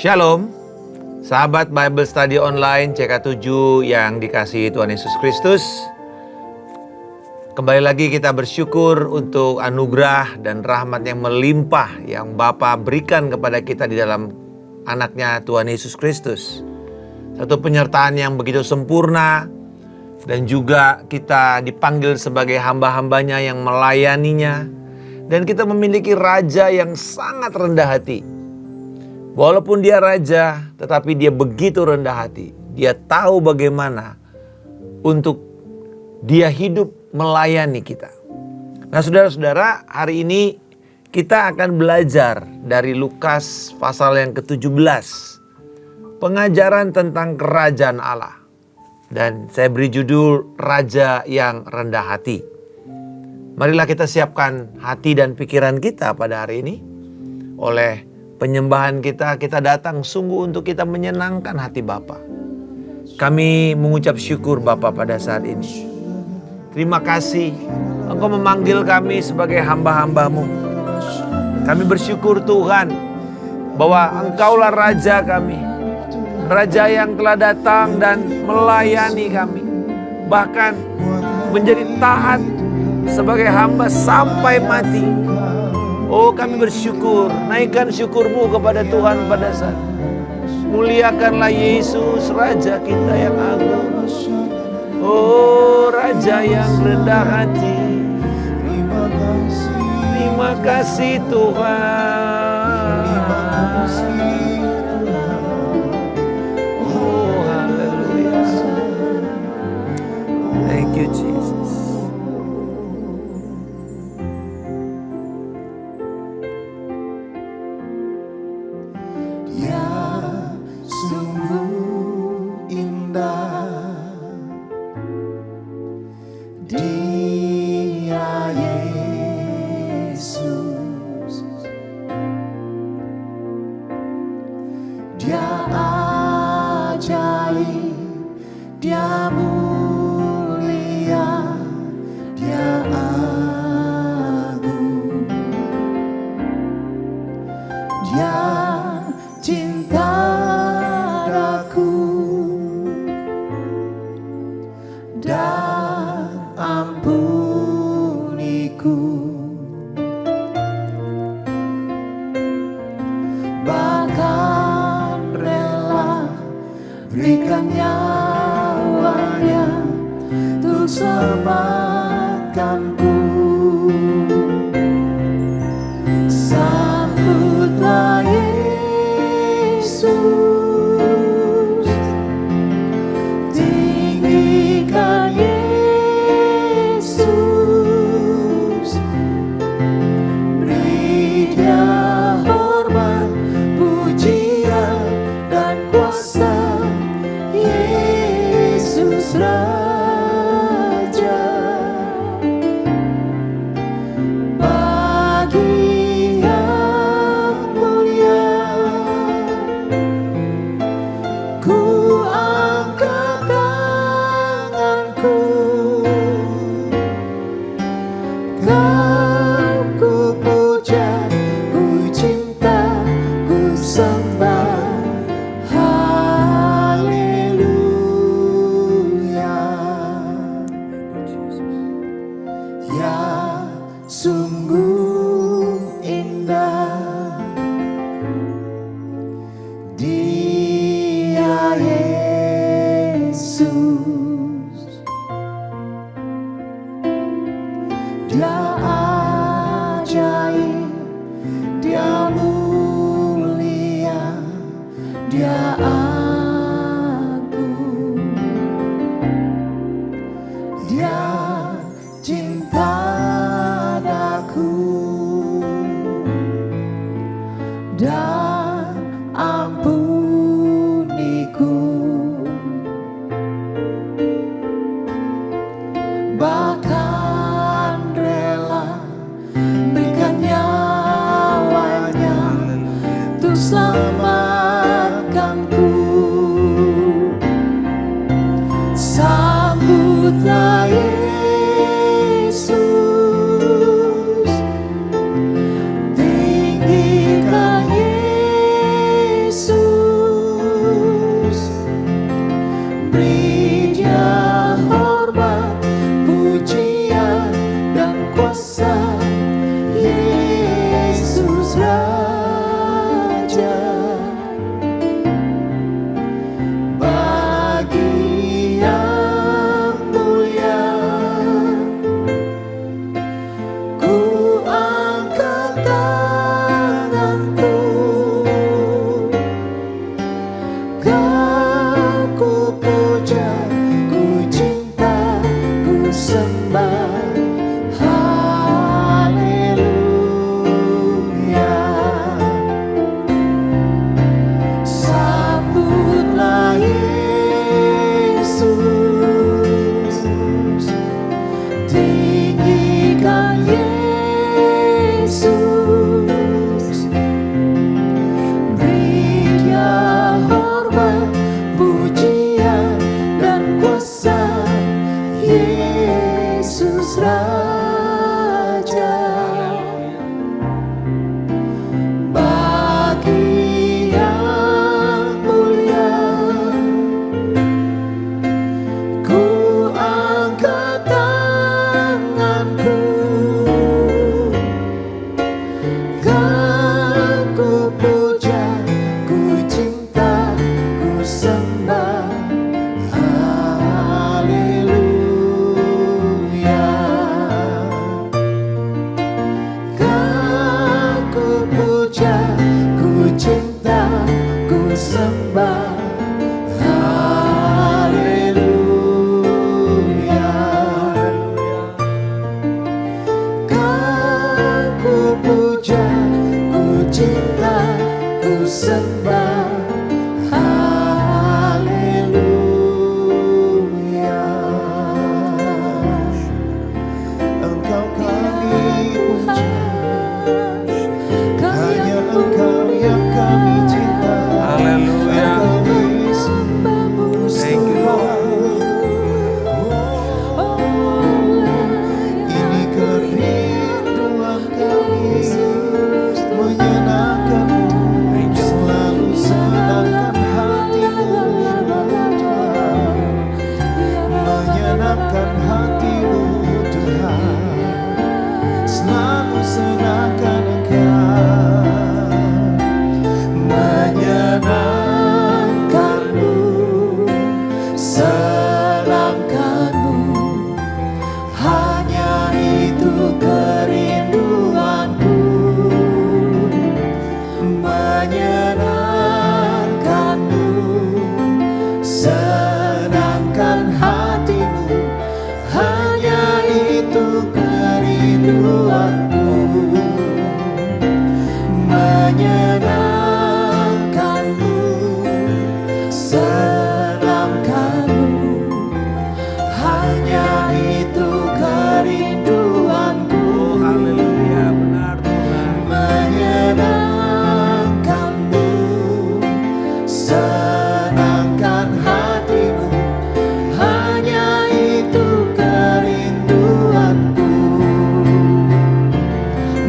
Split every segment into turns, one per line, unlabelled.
Shalom, sahabat Bible Study Online CK7 yang dikasihi Tuhan Yesus Kristus. Kembali lagi kita bersyukur untuk anugerah dan rahmat yang melimpah yang Bapa berikan kepada kita di dalam anaknya Tuhan Yesus Kristus. Satu penyertaan yang begitu sempurna dan juga kita dipanggil sebagai hamba-hambanya yang melayaninya. Dan kita memiliki raja yang sangat rendah hati. Walaupun dia raja, tetapi dia begitu rendah hati. Dia tahu bagaimana untuk dia hidup melayani kita. Nah saudara-saudara, hari ini kita akan belajar dari Lukas pasal yang ke-17. Pengajaran tentang kerajaan Allah. Dan saya beri judul Raja yang Rendah Hati. Marilah kita siapkan hati dan pikiran kita pada hari ini. Oleh penyembahan kita datang sungguh untuk kita menyenangkan hati Bapa. Kami mengucap syukur Bapa pada saat ini. Terima kasih Engkau memanggil kami sebagai hamba-hamba-Mu. Kami bersyukur Tuhan bahwa Engkaulah Raja kami. Raja yang telah datang dan melayani kami. Bahkan menjadi taat sebagai hamba sampai mati. Oh kami bersyukur, naikkan syukur-Mu kepada Tuhan pada saat. Muliakanlah Yesus, Raja kita yang agung. Oh Raja yang rendah hati. Terima kasih Tuhan. Oh haleluya. Thank you Jesus.
Selamatkanku. Kan ku puja, ku cinta, ku sembah. Haleluya. Kan ku puja, ku cinta, ku sembah. Haleluya. Kan ku puja, ku cinta, ku sembah. Haleluya. Engkau kami puja, hanya Engkau yang kami cinta.
Haleluya.
Thank you, Lord. Ini kerinduan kami, menyenangkan-Mu, selalu senangkan hati-Mu, Tuhan. Menyenangkan hati-Mu, Tuhan. Selalu senangkan Engkau. Menyenangkan-Mu, senangkan-Mu, hanya itu kerinduanku. Menyenangkan-Mu, senangkan hati-Mu, hanya itu kerinduanku. Menyenangkan-Mu, senangkan-Mu, hanya itu kerinduanku.
Haleluya, benar Tuhan.
Menyenangkan-Mu, senangkan hati-Mu, hanya itu kerinduanku.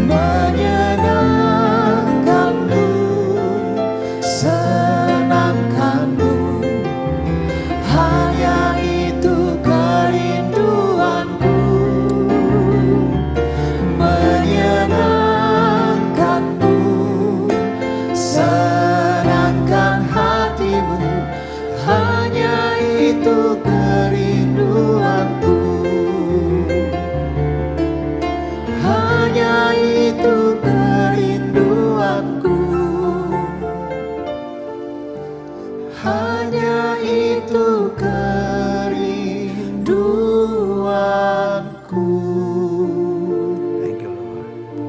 Menyenangkan-Mu, senangkan-Mu, hanya itu kerinduanku. Menyenangkan-Mu, senangkan hati-Mu, hanya itu kerinduanku. Hanya itu kerinduanku. Hanya itu kerinduanku.
Thank you, Lord.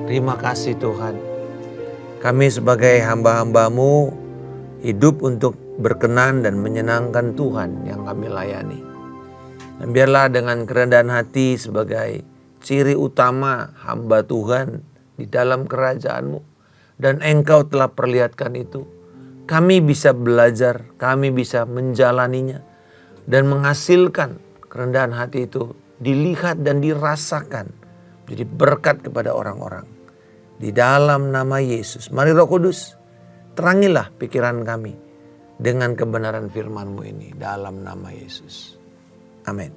Terima kasih Tuhan. Kami sebagai hamba-hamba-Mu hidup untuk berkenan dan menyenangkan Tuhan yang kami layani. Dan biarlah dengan kerendahan hati sebagai ciri utama hamba Tuhan di dalam kerajaan-Mu. Dan Engkau telah perlihatkan itu. Kami bisa belajar, kami bisa menjalaninya. Dan menghasilkan kerendahan hati itu dilihat dan dirasakan. Jadi berkat kepada orang-orang. Di dalam nama Yesus. Mari Roh Kudus, terangilah pikiran kami dengan kebenaran firman-Mu ini. Dalam nama Yesus. Amin.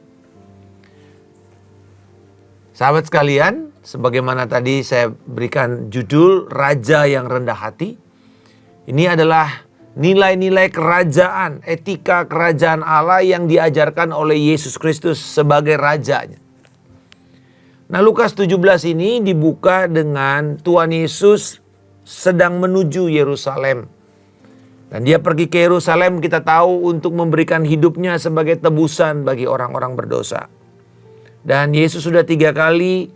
Sahabat sekalian, sebagaimana tadi saya berikan judul Raja yang Rendah Hati. Ini adalah nilai-nilai kerajaan, etika kerajaan Allah yang diajarkan oleh Yesus Kristus sebagai rajanya. Nah, Lukas 17 ini dibuka dengan Tuhan Yesus sedang menuju Yerusalem. Dan dia pergi ke Yerusalem, kita tahu, untuk memberikan hidupnya sebagai tebusan bagi orang-orang berdosa. Dan Yesus sudah 3 kali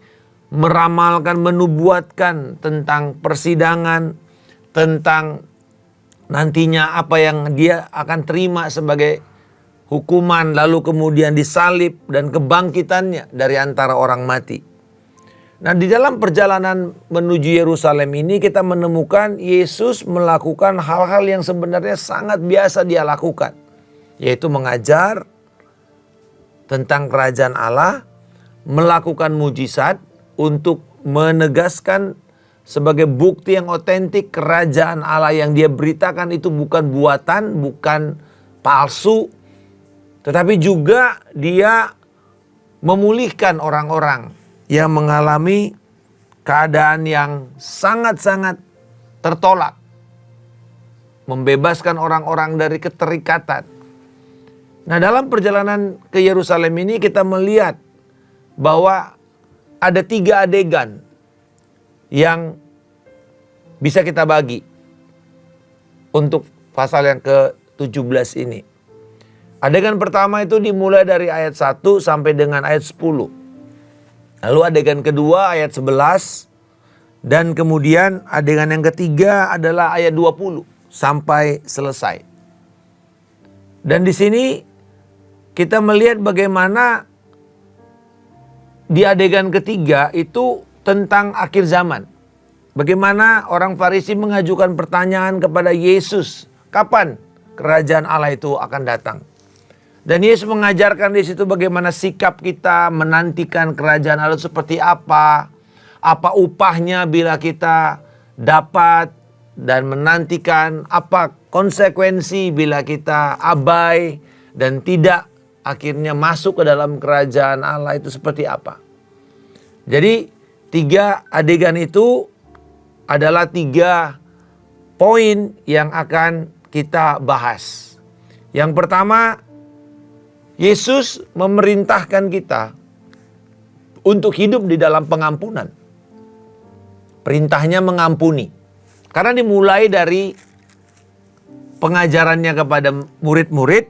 meramalkan, menubuatkan tentang persidangan, tentang nantinya apa yang dia akan terima sebagai hukuman, lalu kemudian disalib dan kebangkitannya dari antara orang mati. Nah, di dalam perjalanan menuju Yerusalem ini kita menemukan Yesus melakukan hal-hal yang sebenarnya sangat biasa dia lakukan. Yaitu mengajar tentang kerajaan Allah, melakukan mujizat untuk menegaskan sebagai bukti yang otentik kerajaan Allah yang dia beritakan itu bukan buatan, bukan palsu. Tetapi juga dia memulihkan orang-orang yang mengalami keadaan yang sangat-sangat tertolak. Membebaskan orang-orang dari keterikatan. Nah, dalam perjalanan ke Yerusalem ini kita melihat bahwa ada 3 adegan yang bisa kita bagi untuk pasal yang ke-17 ini. Adegan pertama itu dimulai dari ayat 1 sampai dengan ayat 10. Lalu adegan kedua ayat 11. Dan kemudian adegan yang ketiga adalah ayat 20 sampai selesai. Dan di sini kita melihat bagaimana di adegan ketiga itu tentang akhir zaman. Bagaimana orang Farisi mengajukan pertanyaan kepada Yesus, kapan kerajaan Allah itu akan datang? Dan Yesus mengajarkan di situ bagaimana sikap kita menantikan kerajaan Allah seperti apa upahnya bila kita dapat dan menantikan, apa konsekuensi bila kita abai dan tidak akhirnya masuk ke dalam kerajaan Allah itu seperti apa. Jadi 3 adegan itu adalah 3 poin yang akan kita bahas. Yang pertama, Yesus memerintahkan kita untuk hidup di dalam pengampunan. Perintahnya mengampuni. Karena dimulai dari pengajarannya kepada murid-murid,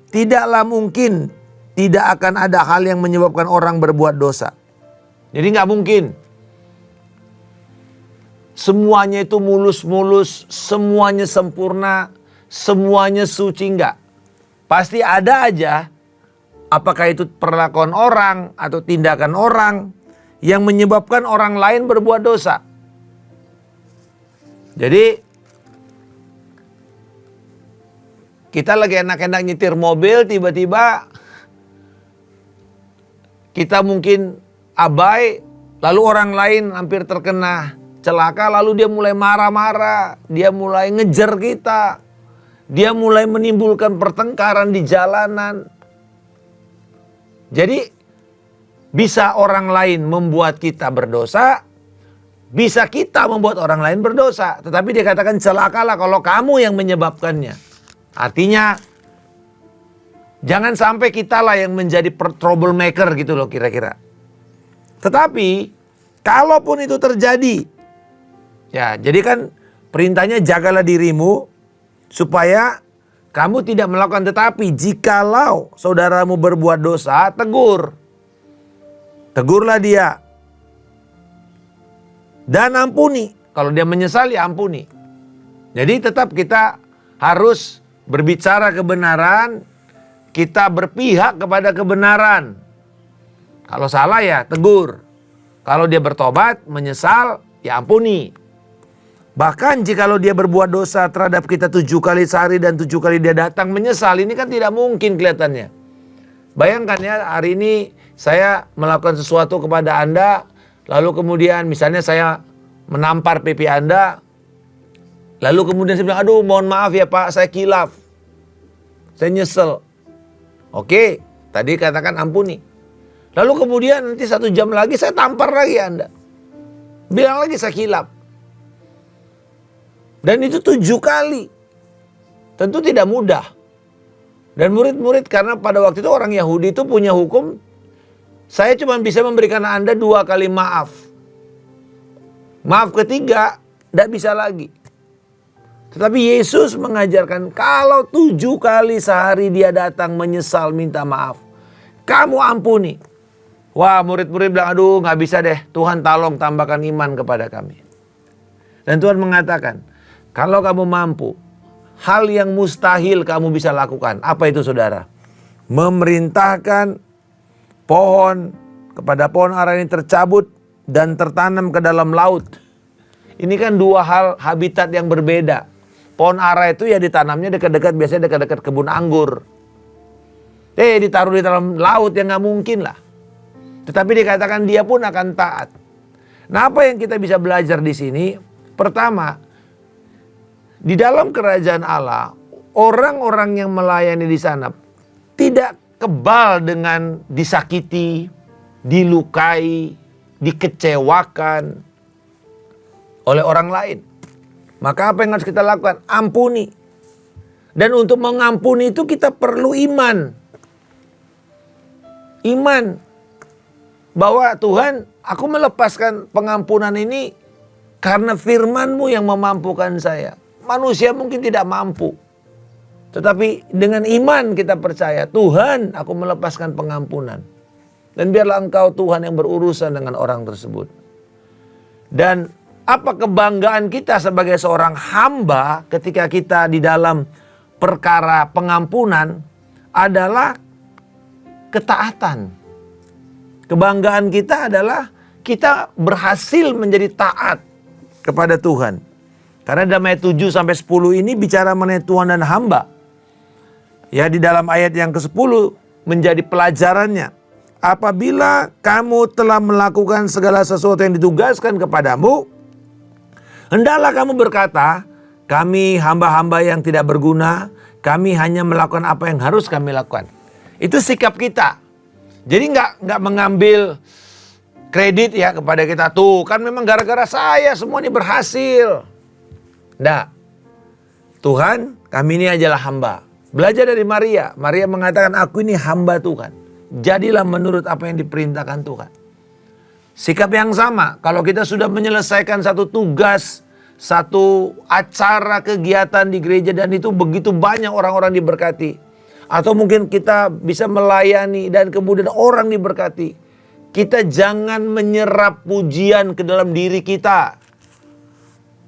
tidaklah mungkin tidak akan ada hal yang menyebabkan orang berbuat dosa. Jadi nggak mungkin semuanya itu mulus-mulus, semuanya sempurna, semuanya suci, enggak. Pasti ada aja, apakah itu perlakuan orang atau tindakan orang yang menyebabkan orang lain berbuat dosa. Jadi kita lagi enak-enak nyetir mobil, tiba-tiba kita mungkin abai, lalu orang lain hampir terkena celaka, lalu dia mulai marah-marah, dia mulai ngejar kita, dia mulai menimbulkan pertengkaran di jalanan. Jadi bisa orang lain membuat kita berdosa, bisa kita membuat orang lain berdosa. Tetapi dia katakan celakalah kalau kamu yang menyebabkannya. Artinya jangan sampai kitalah yang menjadi troublemaker gitu loh kira-kira. Tetapi kalaupun itu terjadi, ya jadi kan perintahnya jagalah dirimu supaya kamu tidak melakukan. Tetapi jikalau saudaramu berbuat dosa, tegurlah dia dan ampuni. Kalau dia menyesal ya ampuni. Jadi tetap kita harus berbicara kebenaran, kita berpihak kepada kebenaran. Kalau salah ya tegur. Kalau dia bertobat, menyesal, ya ampuni. Bahkan jikalau dia berbuat dosa terhadap kita 7 kali sehari dan 7 kali dia datang menyesal, ini kan tidak mungkin kelihatannya. Bayangkan ya, hari ini saya melakukan sesuatu kepada Anda, lalu kemudian misalnya saya menampar pipi Anda, lalu kemudian saya bilang, aduh mohon maaf ya Pak, saya kilaf, saya nyesel. Oke, tadi katakan ampuni. Lalu kemudian nanti 1 jam lagi saya tampar lagi Anda. Bilang lagi saya kilaf. Dan itu 7 kali. Tentu tidak mudah. Dan murid-murid karena pada waktu itu orang Yahudi itu punya hukum, saya cuma bisa memberikan Anda 2 kali maaf. Maaf ketiga, tidak bisa lagi. Tetapi Yesus mengajarkan kalau 7 kali sehari dia datang menyesal minta maaf, kamu ampuni. Wah, murid-murid bilang, aduh gak bisa deh, Tuhan tolong tambahkan iman kepada kami. Dan Tuhan mengatakan, kalau kamu mampu, hal yang mustahil kamu bisa lakukan. Apa itu saudara? Memerintahkan pohon kepada pohon ara ini tercabut dan tertanam ke dalam laut. Ini kan 2 hal habitat yang berbeda. Pohon ara itu ya ditanamnya dekat-dekat, biasanya dekat-dekat kebun anggur. Ditaruh di dalam laut yang gak mungkin lah. Tetapi dikatakan dia pun akan taat. Nah, apa yang kita bisa belajar di sini? Pertama, di dalam kerajaan Allah, orang-orang yang melayani di sana tidak kebal dengan disakiti, dilukai, dikecewakan oleh orang lain. Maka apa yang harus kita lakukan? Ampuni. Dan untuk mengampuni itu kita perlu iman. Iman. Bahwa Tuhan, aku melepaskan pengampunan ini karena firman-Mu yang memampukan saya. Manusia mungkin tidak mampu. Tetapi dengan iman kita percaya, Tuhan, aku melepaskan pengampunan. Dan biarlah Engkau Tuhan yang berurusan dengan orang tersebut. Dan apa kebanggaan kita sebagai seorang hamba ketika kita di dalam perkara pengampunan adalah ketaatan. Kebanggaan kita adalah kita berhasil menjadi taat kepada Tuhan. Karena dalam ayat 7 sampai 10 ini bicara mengenai Tuhan dan hamba. Ya, di dalam ayat yang ke-10 menjadi pelajarannya. Apabila kamu telah melakukan segala sesuatu yang ditugaskan kepadamu, hendaklah kamu berkata, kami hamba-hamba yang tidak berguna, kami hanya melakukan apa yang harus kami lakukan. Itu sikap kita. Jadi nggak mengambil kredit ya kepada kita. Tuh kan memang gara-gara saya semua ini berhasil. Nggak. Tuhan, kami ini adalah hamba. Belajar dari Maria. Maria mengatakan, aku ini hamba Tuhan. Jadilah menurut apa yang diperintahkan Tuhan. Sikap yang sama. Kalau kita sudah menyelesaikan satu tugas, satu acara kegiatan di gereja, dan itu begitu banyak orang-orang diberkati. Atau mungkin kita bisa melayani dan kemudian orang diberkati. Kita jangan menyerap pujian ke dalam diri kita.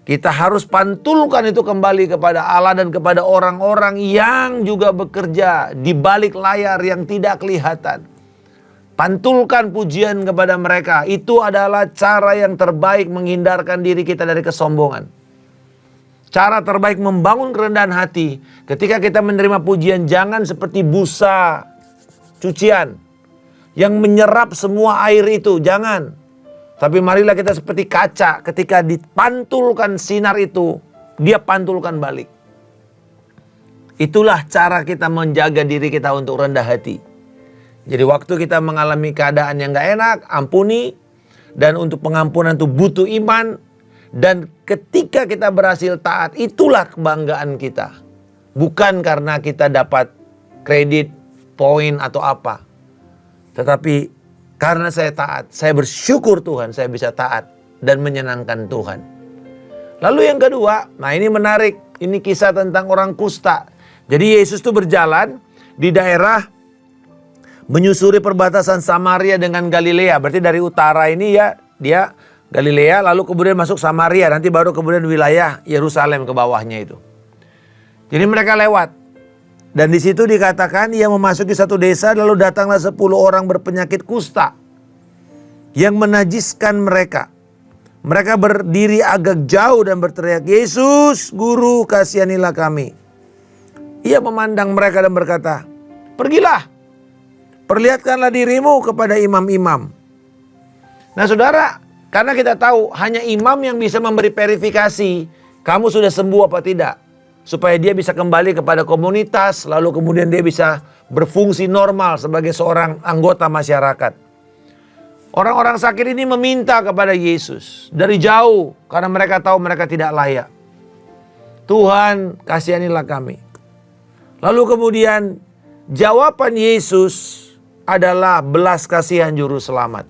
Kita harus pantulkan itu kembali kepada Allah dan kepada orang-orang yang juga bekerja di balik layar yang tidak kelihatan. Pantulkan pujian kepada mereka. Itu adalah cara yang terbaik menghindarkan diri kita dari kesombongan. Cara terbaik membangun kerendahan hati. Ketika kita menerima pujian, jangan seperti busa cucian yang menyerap semua air itu. Jangan. Tapi marilah kita seperti kaca, ketika dipantulkan sinar itu, dia pantulkan balik. Itulah cara kita menjaga diri kita untuk rendah hati. Jadi waktu kita mengalami keadaan yang gak enak, ampuni. Dan untuk pengampunan itu butuh iman. Dan ketika kita berhasil taat, itulah kebanggaan kita. Bukan karena kita dapat kredit, poin atau apa. Tetapi karena saya taat, saya bersyukur Tuhan saya bisa taat dan menyenangkan Tuhan. Lalu yang kedua, nah ini menarik. Ini kisah tentang orang kusta. Jadi Yesus itu berjalan di daerah menyusuri perbatasan Samaria dengan Galilea. Berarti dari utara ini ya dia Galilea, lalu kemudian masuk Samaria. Nanti baru kemudian wilayah Yerusalem ke bawahnya itu. Jadi mereka lewat. Dan di situ dikatakan ia memasuki satu desa, lalu datanglah 10 orang berpenyakit kusta yang menajiskan mereka. Mereka berdiri agak jauh dan berteriak, Yesus, Guru, kasihanilah kami. Ia memandang mereka dan berkata, pergilah, perlihatkanlah dirimu kepada imam-imam. Nah saudara, karena kita tahu hanya imam yang bisa memberi verifikasi kamu sudah sembuh apa tidak. Supaya dia bisa kembali kepada komunitas, lalu kemudian dia bisa berfungsi normal sebagai seorang anggota masyarakat. Orang-orang sakit ini meminta kepada Yesus dari jauh karena mereka tahu mereka tidak layak. Tuhan, kasihanilah kami. Lalu kemudian jawaban Yesus adalah belas kasihan juru selamat.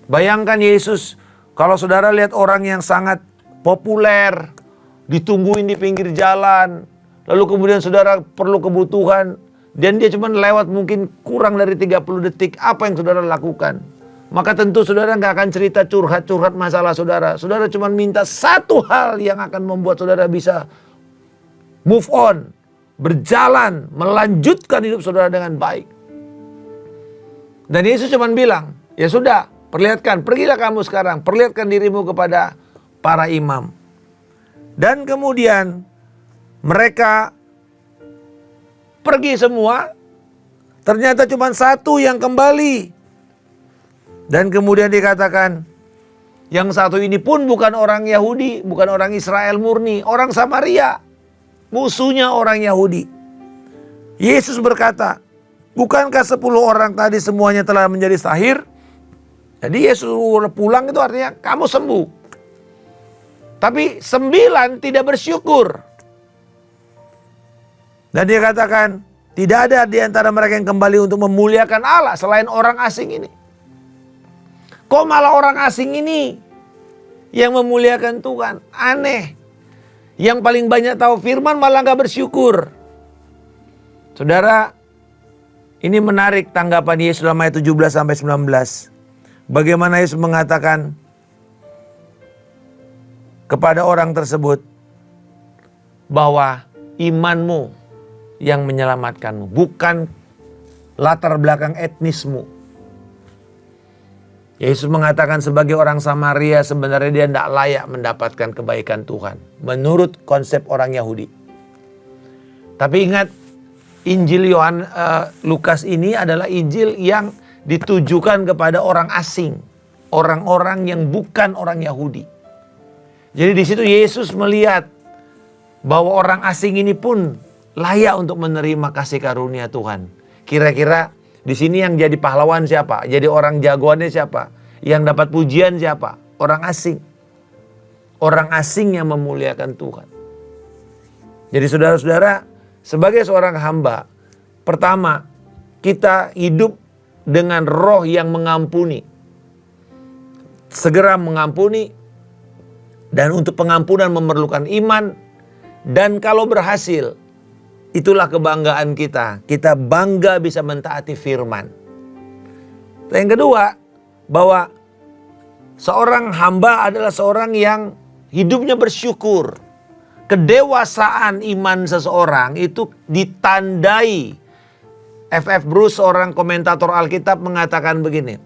Bayangkan Yesus, kalau saudara lihat orang yang sangat populer, ditungguin di pinggir jalan, lalu kemudian saudara perlu kebutuhan, dan dia cuma lewat mungkin kurang dari 30 detik, apa yang saudara lakukan? Maka tentu saudara gak akan cerita curhat-curhat masalah saudara. Saudara cuma minta satu hal yang akan membuat saudara bisa move on, berjalan, melanjutkan hidup saudara dengan baik. Dan Yesus cuma bilang, ya sudah, perlihatkan, pergilah kamu sekarang, perlihatkan dirimu kepada para imam. Dan kemudian mereka pergi semua. Ternyata cuma satu yang kembali. Dan kemudian dikatakan, yang satu ini pun bukan orang Yahudi, bukan orang Israel murni, orang Samaria. Musuhnya orang Yahudi. Yesus berkata, bukankah 10 orang tadi semuanya telah menjadi sahir? Jadi Yesus pulang itu artinya kamu sembuh. Tapi 9 tidak bersyukur. Dan dia katakan, tidak ada di antara mereka yang kembali untuk memuliakan Allah selain orang asing ini. Kok malah orang asing ini yang memuliakan Tuhan? Aneh. Yang paling banyak tahu firman malah gak bersyukur. Saudara, ini menarik tanggapan Yesus dalam ayat 17-19. Bagaimana Yesus mengatakan kepada orang tersebut bahwa imanmu yang menyelamatkanmu, bukan latar belakang etnismu. Yesus mengatakan sebagai orang Samaria sebenarnya dia tidak layak mendapatkan kebaikan Tuhan menurut konsep orang Yahudi. Tapi ingat, Injil Lukas ini adalah Injil yang ditujukan kepada orang asing, orang-orang yang bukan orang Yahudi. Jadi di situ Yesus melihat bahwa orang asing ini pun layak untuk menerima kasih karunia Tuhan. Kira-kira di sini yang jadi pahlawan siapa? Jadi orang jagoannya siapa? Yang dapat pujian siapa? Orang asing. Orang asing yang memuliakan Tuhan. Jadi saudara-saudara, sebagai seorang hamba, pertama, kita hidup dengan roh yang mengampuni. Segera mengampuni. Dan untuk pengampunan memerlukan iman. Dan kalau berhasil, itulah kebanggaan kita. Kita bangga bisa mentaati firman. Yang kedua, bahwa seorang hamba adalah seorang yang hidupnya bersyukur. Kedewasaan iman seseorang itu ditandai. F.F. Bruce, seorang komentator Alkitab, mengatakan begini.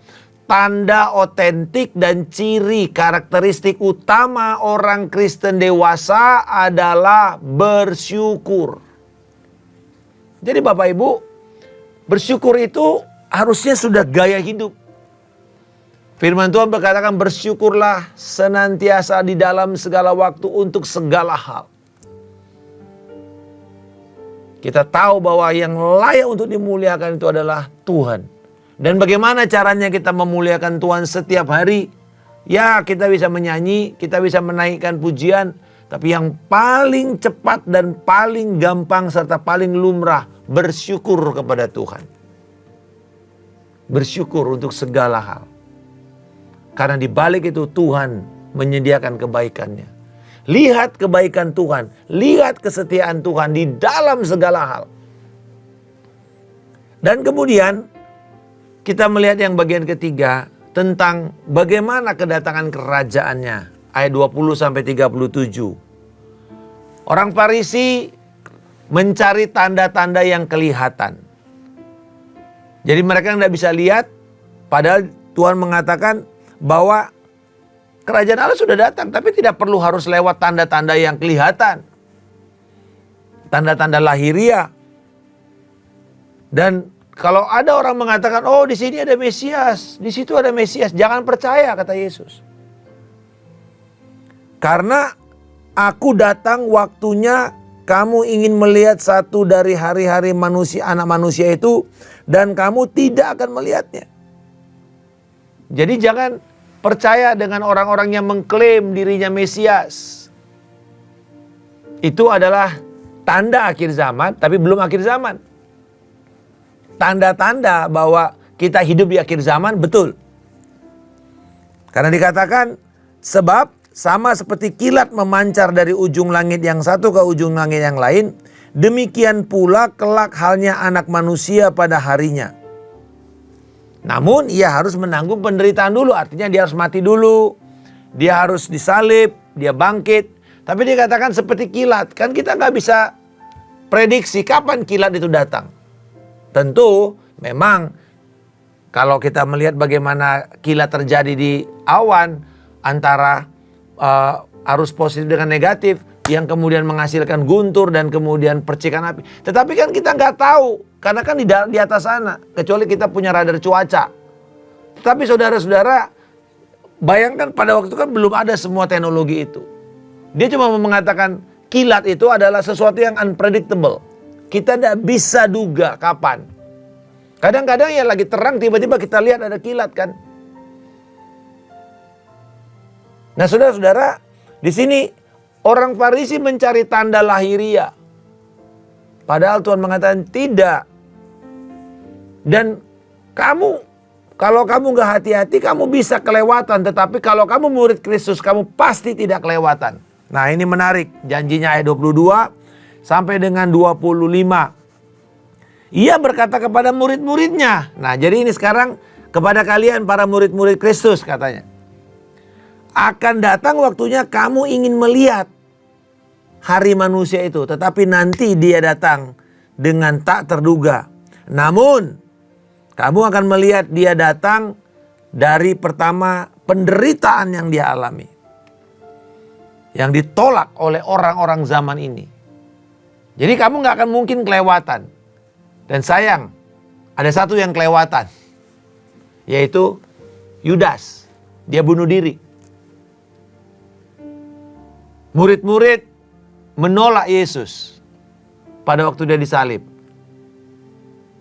Tanda otentik dan ciri karakteristik utama orang Kristen dewasa adalah bersyukur. Jadi Bapak Ibu, bersyukur itu harusnya sudah gaya hidup. Firman Tuhan berkatakan bersyukurlah senantiasa di dalam segala waktu untuk segala hal. Kita tahu bahwa yang layak untuk dimuliakan itu adalah Tuhan. Dan bagaimana caranya kita memuliakan Tuhan setiap hari? Ya, kita bisa menyanyi, kita bisa menaikkan pujian. Tapi yang paling cepat dan paling gampang serta paling lumrah, bersyukur kepada Tuhan. Bersyukur untuk segala hal. Karena di balik itu Tuhan menyediakan kebaikannya. Lihat kebaikan Tuhan, lihat kesetiaan Tuhan di dalam segala hal. Dan kemudian kita melihat yang bagian ketiga tentang bagaimana kedatangan kerajaannya. Ayat 20-37. Orang Farisi mencari tanda-tanda yang kelihatan. Jadi mereka tidak bisa lihat, padahal Tuhan mengatakan bahwa kerajaan Allah sudah datang, tapi tidak perlu harus lewat tanda-tanda yang kelihatan. Tanda-tanda lahiriah. Dan kalau ada orang mengatakan, oh di sini ada Mesias, di situ ada Mesias, jangan percaya, kata Yesus. Karena aku datang waktunya kamu ingin melihat satu dari hari-hari manusia, anak manusia itu, dan kamu tidak akan melihatnya. Jadi jangan percaya dengan orang-orang yang mengklaim dirinya Mesias. Itu adalah tanda akhir zaman, tapi belum akhir zaman. Tanda-tanda bahwa kita hidup di akhir zaman, betul. Karena dikatakan, sebab sama seperti kilat memancar dari ujung langit yang satu ke ujung langit yang lain, demikian pula kelak halnya anak manusia pada harinya. Namun ia harus menanggung penderitaan dulu, artinya dia harus mati dulu, dia harus disalib, dia bangkit. Tapi dia katakan seperti kilat, kan kita nggak bisa prediksi kapan kilat itu datang. Tentu memang kalau kita melihat bagaimana kilat terjadi di awan antara arus positif dengan negatif, yang kemudian menghasilkan guntur dan kemudian percikan api. Tetapi kan kita nggak tahu, karena kan di atas sana, kecuali kita punya radar cuaca. Tetapi saudara-saudara, bayangkan pada waktu itu kan belum ada semua teknologi itu. Dia cuma mengatakan kilat itu adalah sesuatu yang unpredictable. Kita tidak bisa duga kapan. Kadang-kadang ya lagi terang, tiba-tiba kita lihat ada kilat kan. Nah saudara-saudara, di sini orang Farisi mencari tanda lahiriah. Padahal Tuhan mengatakan tidak. Dan kalau kamu gak hati-hati, kamu bisa kelewatan. Tetapi kalau kamu murid Kristus, kamu pasti tidak kelewatan. Nah ini menarik, janjinya ayat 22 sampai dengan 25. Ia berkata kepada murid-muridnya. Nah jadi ini sekarang kepada kalian para murid-murid Kristus katanya. Akan datang waktunya kamu ingin melihat hari manusia itu. Tetapi nanti dia datang dengan tak terduga. Namun kamu akan melihat dia datang dari pertama penderitaan yang dia alami. Yang ditolak oleh orang-orang zaman ini. Jadi kamu gak akan mungkin kelewatan. Dan sayang, ada satu yang kelewatan. Yaitu Yudas. Dia bunuh diri. Murid-murid menolak Yesus pada waktu dia disalib.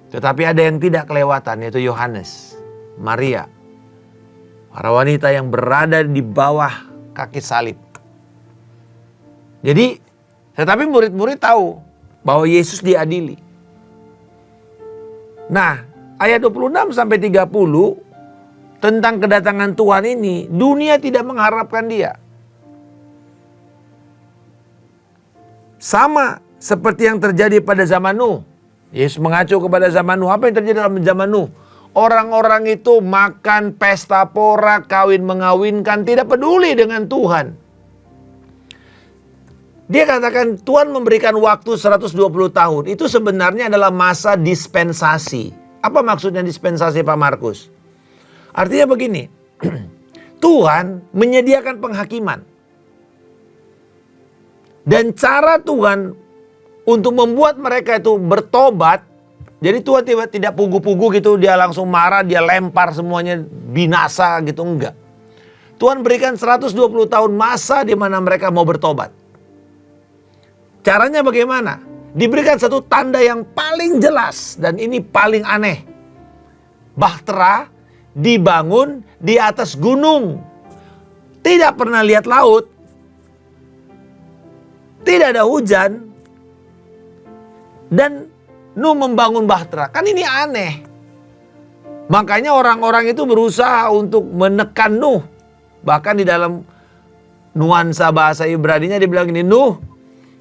Tetapi ada yang tidak kelewatan, yaitu Yohanes, Maria. Para wanita yang berada di bawah kaki salib. Jadi, tetapi murid-murid tahu bahwa Yesus diadili. Nah, ayat 26 sampai 30 tentang kedatangan Tuhan ini, dunia tidak mengharapkan dia. Sama seperti yang terjadi pada zaman Nuh. Yesus mengacu kepada zaman Nuh. Apa yang terjadi dalam zaman Nuh? Orang-orang itu makan pesta pora, kawin mengawinkan, tidak peduli dengan Tuhan. Dia katakan Tuhan memberikan waktu 120 tahun. Itu sebenarnya adalah masa dispensasi. Apa maksudnya dispensasi Pak Markus? Artinya begini. Tuhan menyediakan penghakiman. Dan cara Tuhan untuk membuat mereka itu bertobat. Jadi Tuhan tidak pugu-pugu gitu, dia langsung marah, dia lempar semuanya binasa gitu, enggak. Tuhan berikan 120 tahun masa di mana mereka mau bertobat. Caranya bagaimana? Diberikan satu tanda yang paling jelas dan ini paling aneh. Bahtera dibangun di atas gunung. Tidak pernah lihat laut. Tidak ada hujan. Dan Nuh membangun bahtera. Kan ini aneh. Makanya orang-orang itu berusaha untuk menekan Nuh. Bahkan di dalam nuansa bahasa Ibraninya dibilang ini, Nuh,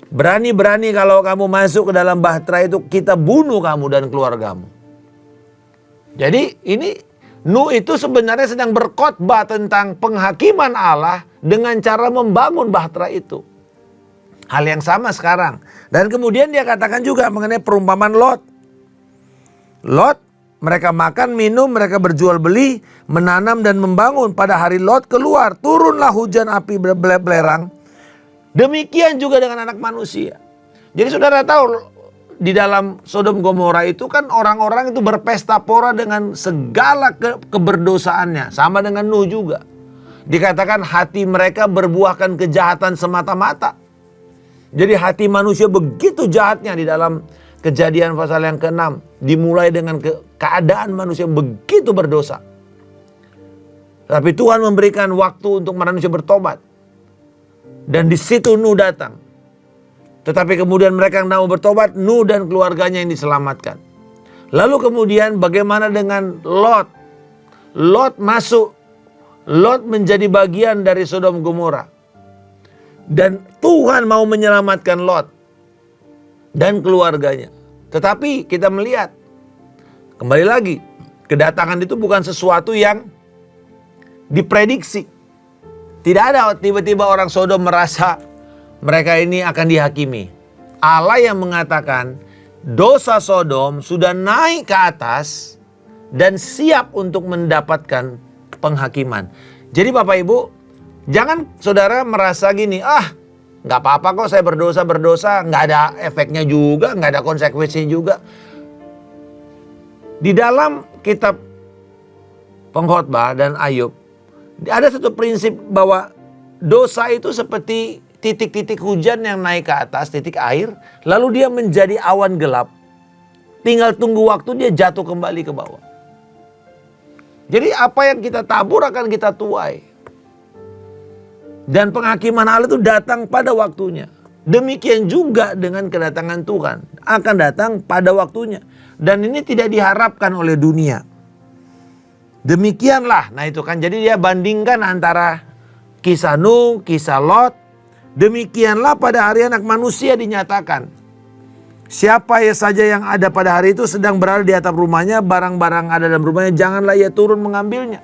berani-berani kalau kamu masuk ke dalam bahtera itu, kita bunuh kamu dan keluargamu. Jadi ini Nuh itu sebenarnya sedang berkhotbah tentang penghakiman Allah dengan cara membangun bahtera itu. Hal yang sama sekarang. Dan kemudian dia katakan juga mengenai perumpamaan Lot. Lot, mereka makan, minum, mereka berjual beli, menanam dan membangun. Pada hari Lot keluar, turunlah hujan api belerang. Demikian juga dengan anak manusia. Jadi saudara tahu, di dalam Sodom Gomora itu kan orang-orang itu berpesta pora dengan segala keberdosaannya. Sama dengan Nuh juga. Dikatakan hati mereka berbuahkan kejahatan semata-mata. Jadi hati manusia begitu jahatnya di dalam Kejadian pasal yang ke-6. Dimulai dengan keadaan manusia begitu berdosa. Tapi Tuhan memberikan waktu untuk manusia bertobat. Dan di situ Nuh datang. Tetapi kemudian mereka yang mau bertobat, Nuh dan keluarganya yang diselamatkan. Lalu kemudian bagaimana dengan Lot? Lot masuk. Lot menjadi bagian dari Sodom Gomora. Dan Tuhan mau menyelamatkan Lot dan keluarganya. Tetapi kita melihat, kembali lagi, kedatangan itu bukan sesuatu yang diprediksi. Tidak ada tiba-tiba orang Sodom merasa mereka ini akan dihakimi. Allah yang mengatakan dosa Sodom sudah naik ke atas dan siap untuk mendapatkan penghakiman. Jadi Bapak Ibu, jangan saudara merasa gini, gak apa-apa kok saya berdosa, gak ada efeknya juga, gak ada konsekuensinya juga. Di dalam kitab Pengkhotbah dan Ayub, ada satu prinsip bahwa dosa itu seperti titik-titik hujan yang naik ke atas, titik air, lalu dia menjadi awan gelap. Tinggal tunggu waktu dia jatuh kembali ke bawah. Jadi apa yang kita tabur akan kita tuai. Dan penghakiman Allah itu datang pada waktunya. Demikian juga dengan kedatangan Tuhan. Akan datang pada waktunya. Dan ini tidak diharapkan oleh dunia. Demikianlah. Nah itu kan, jadi dia bandingkan antara kisah Nuh, kisah Lot. Demikianlah pada hari Anak Manusia dinyatakan. Siapa saja yang ada pada hari itu sedang berada di atap rumahnya, barang-barang ada dalam rumahnya, janganlah ia turun mengambilnya.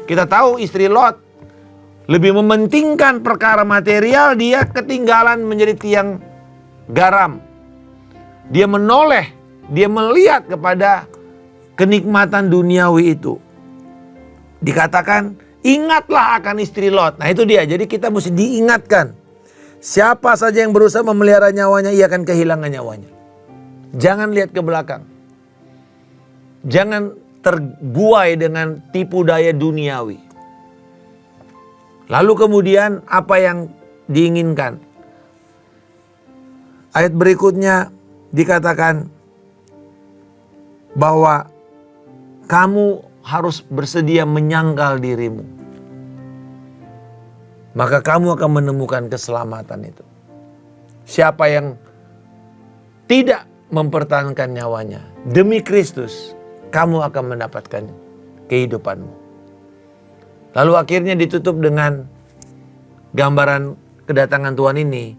Kita tahu istri Lot lebih mementingkan perkara material, dia ketinggalan menjadi tiang garam. Dia menoleh, dia melihat kepada kenikmatan duniawi itu. Dikatakan, ingatlah akan istri Lot. Nah itu dia, jadi kita mesti diingatkan. Siapa saja yang berusaha memelihara nyawanya, ia akan kehilangan nyawanya. Jangan lihat ke belakang. Jangan terbuai dengan tipu daya duniawi. Lalu kemudian apa yang diinginkan? Ayat berikutnya dikatakan bahwa kamu harus bersedia menyangkal dirimu. Maka kamu akan menemukan keselamatan itu. Siapa yang tidak mempertahankan nyawanya demi Kristus, kamu akan mendapatkan kehidupanmu. Lalu akhirnya ditutup dengan gambaran kedatangan Tuhan ini.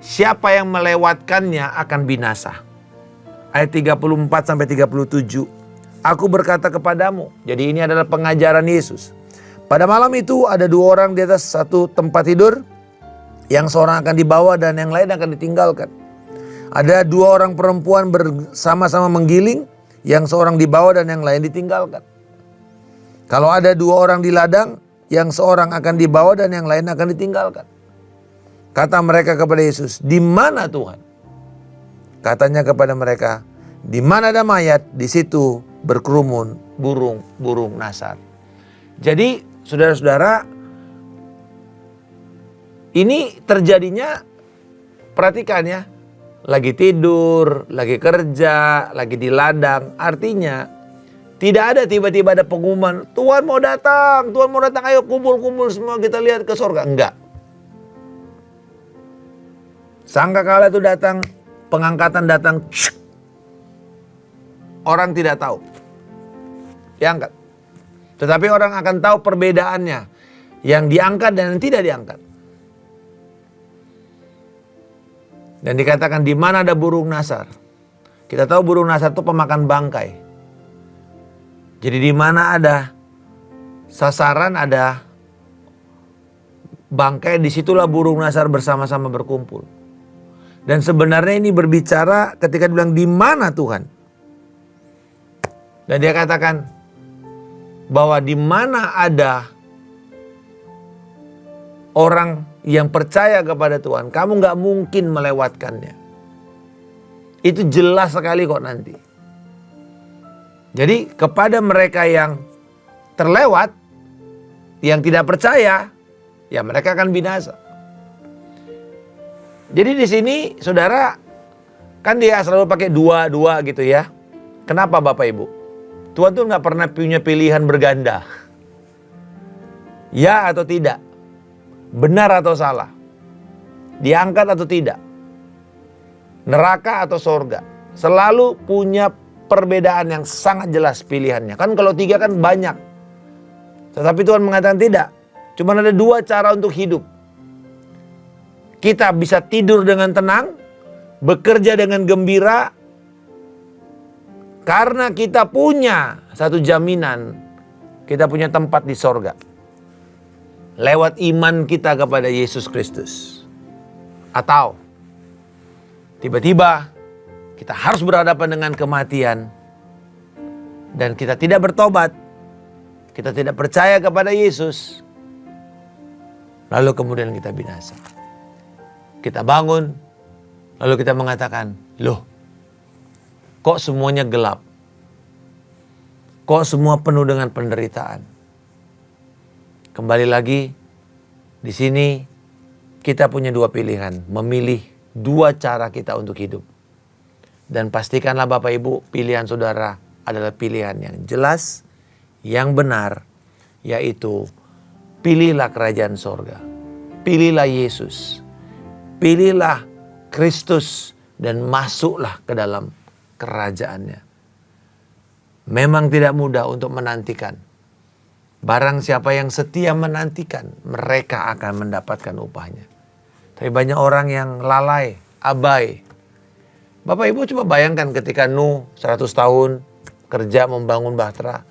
Siapa yang melewatkannya akan binasa. Ayat 34-37. Aku berkata kepadamu. Jadi ini adalah pengajaran Yesus. Pada malam itu ada dua orang di atas satu tempat tidur. Yang seorang akan dibawa dan yang lain akan ditinggalkan. Ada dua orang perempuan bersama-sama menggiling. Yang seorang dibawa dan yang lain ditinggalkan. Kalau ada dua orang di ladang, yang seorang akan dibawa dan yang lain akan ditinggalkan. Kata mereka kepada Yesus, di mana Tuhan? Katanya kepada mereka, di mana ada mayat, di situ berkerumun burung-burung nasar. Jadi saudara-saudara, ini terjadinya, perhatikan ya, lagi tidur, lagi kerja, lagi di ladang. Artinya tidak ada tiba-tiba ada pengumuman, Tuhan mau datang, ayo kumpul-kumpul semua kita lihat ke sorga. Enggak. Sangkakala itu datang, pengangkatan datang, orang tidak tahu. Diangkat. Tetapi orang akan tahu perbedaannya. Yang diangkat dan yang tidak diangkat. Dan dikatakan di mana ada burung nasar. Kita tahu burung nasar itu pemakan bangkai. Jadi di mana ada sasaran, ada bangkai, disitulah burung nasar bersama-sama berkumpul. Dan sebenarnya ini berbicara ketika dibilang di mana Tuhan. Dan dia katakan bahwa di mana ada orang yang percaya kepada Tuhan, kamu gak mungkin melewatkannya. Itu jelas sekali kok nanti. Jadi kepada mereka yang terlewat, yang tidak percaya, ya mereka akan binasa. Jadi di sini saudara, kan dia selalu pakai dua gitu ya. Kenapa Bapak Ibu? Tuhan tuh gak pernah punya pilihan berganda. Ya atau tidak? Benar atau salah? Diangkat atau tidak? Neraka atau sorga? Selalu punya perbedaan yang sangat jelas pilihannya. Kan kalau tiga kan banyak. Tetapi Tuhan mengatakan tidak. Cuma ada dua cara untuk hidup. Kita bisa tidur dengan tenang. Bekerja dengan gembira. Karena kita punya satu jaminan. Kita punya tempat di sorga. Lewat iman kita kepada Yesus Kristus. Atau tiba-tiba kita harus berhadapan dengan kematian. Dan kita tidak bertobat. Kita tidak percaya kepada Yesus. Lalu kemudian kita binasa. Kita bangun. Lalu kita mengatakan, loh, kok semuanya gelap? Kok semua penuh dengan penderitaan? Kembali lagi, di sini kita punya dua pilihan. Memilih dua cara kita untuk hidup. Dan pastikanlah Bapak Ibu, pilihan saudara adalah pilihan yang jelas, yang benar, yaitu pilihlah kerajaan sorga. pilihlah Yesus. Pilihlah Kristus dan masuklah ke dalam kerajaannya. Memang tidak mudah untuk menantikan. Barang siapa yang setia menantikan, mereka akan mendapatkan upahnya. Tapi banyak orang yang lalai, abai. Bapak Ibu coba bayangkan ketika Nuh 100 tahun kerja membangun bahtera.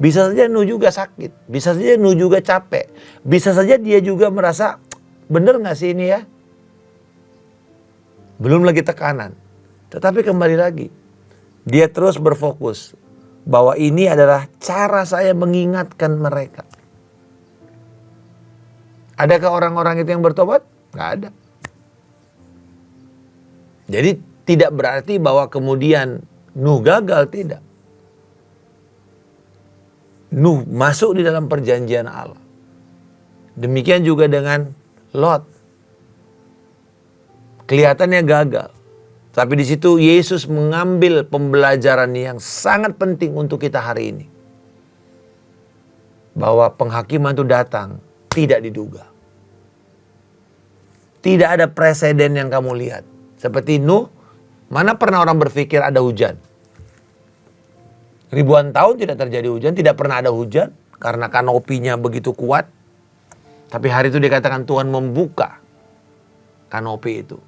Bisa saja Nuh juga sakit, bisa saja Nuh juga capek. Bisa saja dia juga merasa, bener gak sih ini ya? Belum lagi tekanan. Tetapi kembali lagi, dia terus berfokus bahwa ini adalah cara saya mengingatkan mereka. Adakah orang-orang itu yang bertobat? Gak ada. Jadi tidak berarti bahwa kemudian Nuh gagal, tidak. Nuh masuk di dalam perjanjian Allah. Demikian juga dengan Lot. Kelihatannya gagal. Tapi di situ Yesus mengambil pembelajaran yang sangat penting untuk kita hari ini. Bahwa penghakiman itu datang tidak diduga. Tidak ada preseden yang kamu lihat. Seperti Nuh, mana pernah orang berpikir ada hujan? Ribuan tahun tidak terjadi hujan, tidak pernah ada hujan. Karena kanopinya begitu kuat. Tapi hari itu dikatakan Tuhan membuka kanopi itu.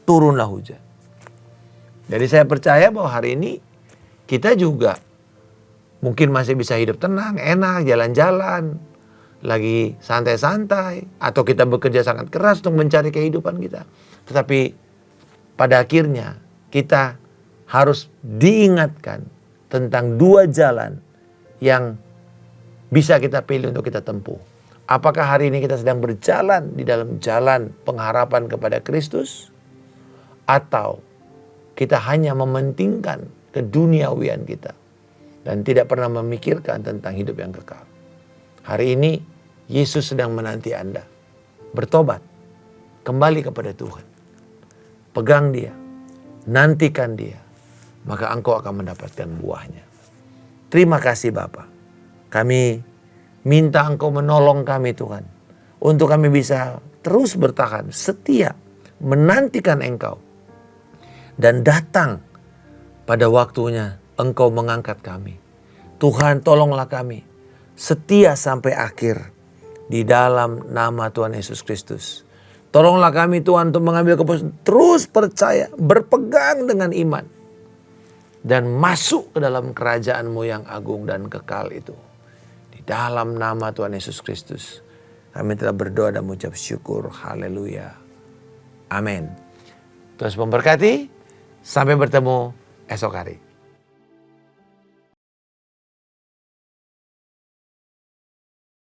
Turunlah hujan. Jadi saya percaya bahwa hari ini kita juga mungkin masih bisa hidup tenang, enak, jalan-jalan, lagi santai-santai, atau kita bekerja sangat keras untuk mencari kehidupan kita. Tetapi pada akhirnya kita harus diingatkan tentang dua jalan yang bisa kita pilih untuk kita tempuh. Apakah hari ini kita sedang berjalan di dalam jalan pengharapan kepada Kristus, atau kita hanya mementingkan keduniawian kita dan tidak pernah memikirkan tentang hidup yang kekal. Hari ini Yesus sedang menanti Anda. Bertobat, kembali kepada Tuhan. Pegang Dia, nantikan Dia, maka engkau akan mendapatkan buahnya. Terima kasih Bapa. Kami minta Engkau menolong kami Tuhan, untuk kami bisa terus bertahan, setia, menantikan Engkau. Dan datang pada waktunya Engkau mengangkat kami. Tuhan tolonglah kami setia sampai akhir di dalam nama Tuhan Yesus Kristus. Tolonglah kami Tuhan untuk mengambil keputusan terus percaya, berpegang dengan iman. Dan masuk ke dalam kerajaan-Mu yang agung dan kekal itu. Di dalam nama Tuhan Yesus Kristus. Kami telah berdoa dan mengucap syukur. Haleluya. Amin. Tuhan memberkati. Sampai bertemu esok hari.